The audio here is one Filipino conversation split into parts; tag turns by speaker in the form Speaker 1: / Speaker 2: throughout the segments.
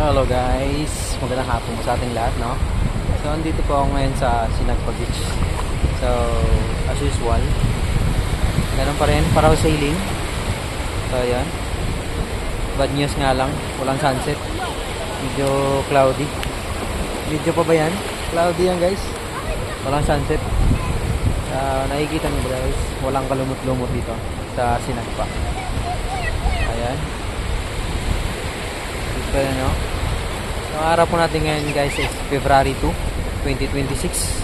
Speaker 1: Hello guys, magandang hapon po sa ating lahat, no? So, andito po ako ngayon sa Sinagpag Beach. So, as usual, ganun pa rin, paraw sailing. So, ayan. Bad news nga lang, walang sunset. Medyo cloudy. Video pa ba yan? Cloudy yan guys. Walang sunset. Nakikita niyo ba guys? Walang kalumot-lumot dito sa Sinagpag. Ayan. Dito yan, no? So, ang araw po natin ngayon guys is February 2, 2026.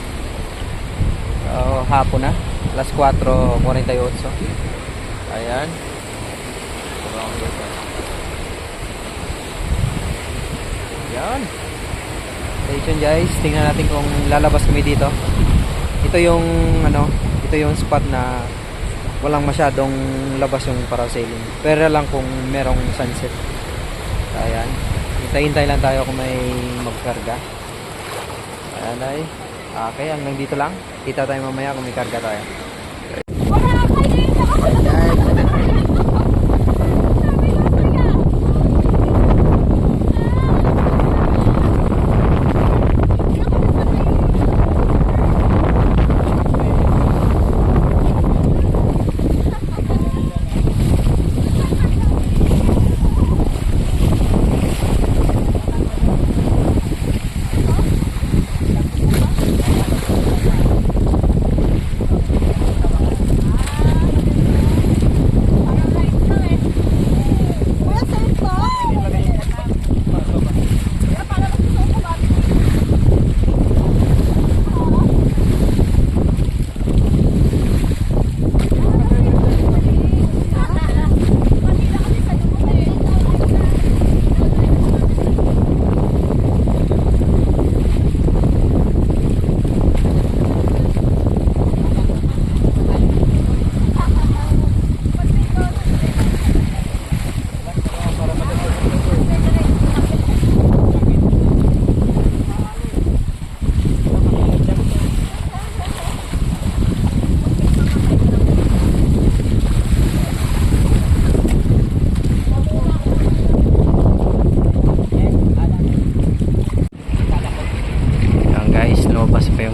Speaker 1: So, hapon na. Alas 4:48. Ayan. Ayan. Stay tuned guys. Tingnan natin kung lalabas kami dito. Ito yung ito yung spot na walang masyadong labas yung parasailing. Pero lang kung merong sunset. Ayan. Hintay-hintay lang tayo kung may magkarga. Ayan ay. Okay, hanggang dito lang. Kita tayo mamaya kung may karga tayo.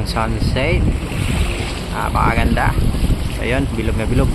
Speaker 1: Sunset, napakaganda. Ayun, bilog na bilog.